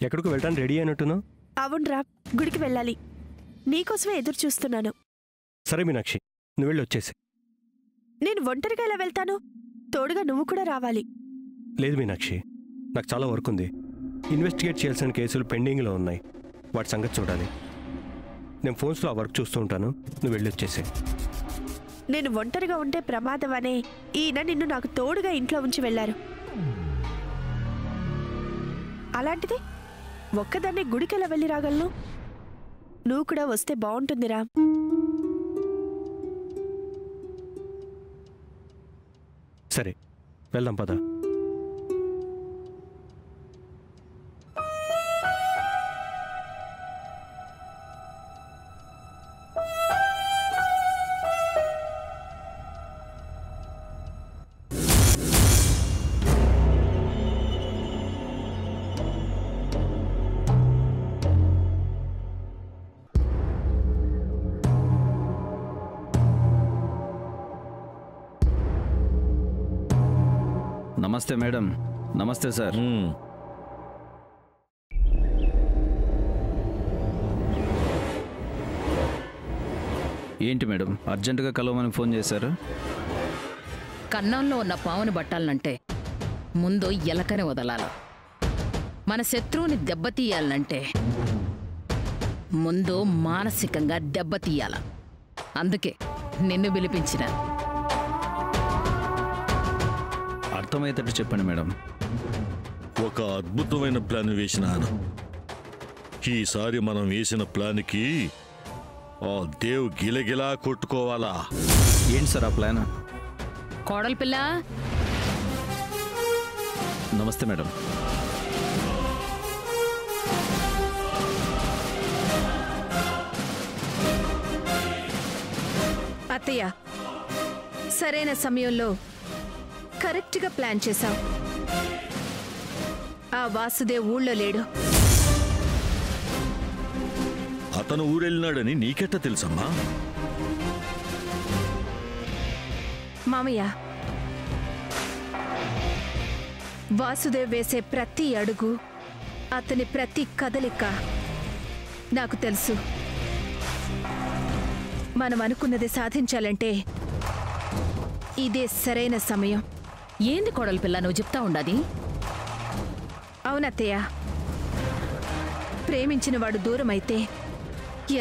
ఎక్కడికి వెళ్ళడానికి రెడీ అయినట్టున్నావు? అవునరా, గుడికి వెళ్ళాలి. నీకోసమే ఎదురు చూస్తున్నాను. సరే మీనాక్షి, నువ్వు వెళ్ళి వచ్చేసి. నేను ఒంటరిగా ఎలా వెళ్తాను? తోడుగా నువ్వు కూడా రావాలి. లేదు మీనాక్షి, నాకు చాలా వర్క్ ఉంది. ఇన్వెస్టిగేట్ చేయాల్సిన కేసులు పెండింగ్లో ఉన్నాయి. వాటి సంగతి చూడాలి. నేను ఫోన్స్లో ఆ వర్క్ చూస్తూ ఉంటాను. నువ్వు వెళ్ళి వచ్చేసి. నేను ఒంటరిగా ఉంటే ప్రమాదం అనే ఈయన నిన్ను నాకు తోడుగా ఇంట్లో ఉంచి వెళ్లారు. అలాంటిది ఒక్కదాన్ని గుడికి ఎలా వెళ్ళి రాగలను? నువ్వు కూడా వస్తే బాగుంటుందిరా. సరే వెళ్దాం పద. నమస్తే మేడం. నమస్తే సార్. ఏంటి మేడం, అర్జెంటుగా కలవమని ఫోన్ చేశారు? కన్నంలో ఉన్న పావుని బట్టాలంటే ముందు ఎలకని వదలాల. మన శత్రువుని దెబ్బతీయాలంటే ముందు మానసికంగా దెబ్బతీయాల. అందుకే నిన్ను పిలిపించిన. అర్థమయ్యేటట్టు చెప్పండి మేడం. ఒక అద్భుతమైన ప్లాన్ వేసినాను. ఈసారి మనం వేసిన ప్లాన్కి ఆ దేవ్ గిలగిలా కొట్టుకోవాలా. ఏంటి సార్ ఆ ప్లాన్? కోడలి పిల్ల. నమస్తే మేడం. అత్తయ్య, సరైన సమయంలో కరెక్ట్గా ప్లాన్ చేశావు. ఆ వాసుదేవ్ ఊళ్ళో లేడు. అతను ఊరెళ్ళినాడని నీకెట్ట తెలుసమ్మా? మామయ్య, వాసుదేవ్ వేసే ప్రతి అడుగు, అతని ప్రతి కదలిక నాకు తెలుసు. మనం అనుకున్నది సాధించాలంటే ఇదే సరైన సమయం. ఏంది కోడలి పిల్ల నువ్వు చెప్తా ఉండాది? అవునత్తయ్య, ప్రేమించిన వాడు దూరమైతే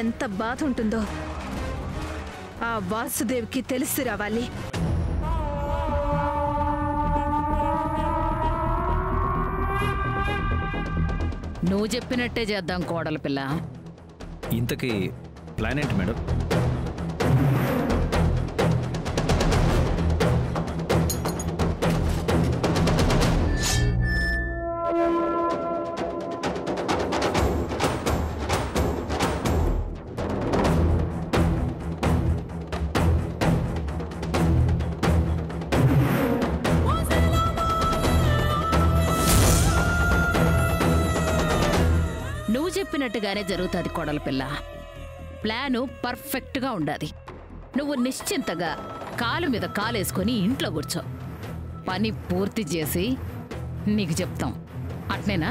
ఎంత బాధ ఉంటుందో ఆ వాసుదేవ్కి తెలిసి రావాలి. నువ్వు చెప్పినట్టే చేద్దాం కోడలి పిల్ల. ఇంతకీ ప్లాన్ ఏంటి మేడం? నువ్వు చెప్పినట్టుగానే జరుగుతుంది కోడలి పిల్ల. ప్లాను పర్ఫెక్ట్గా ఉండాది. నువ్వు నిశ్చింతగా కాలు మీద కాలేసుకొని ఇంట్లో కూర్చో. పని పూర్తి చేసి నీకు చెప్తాం. అట్నేనా?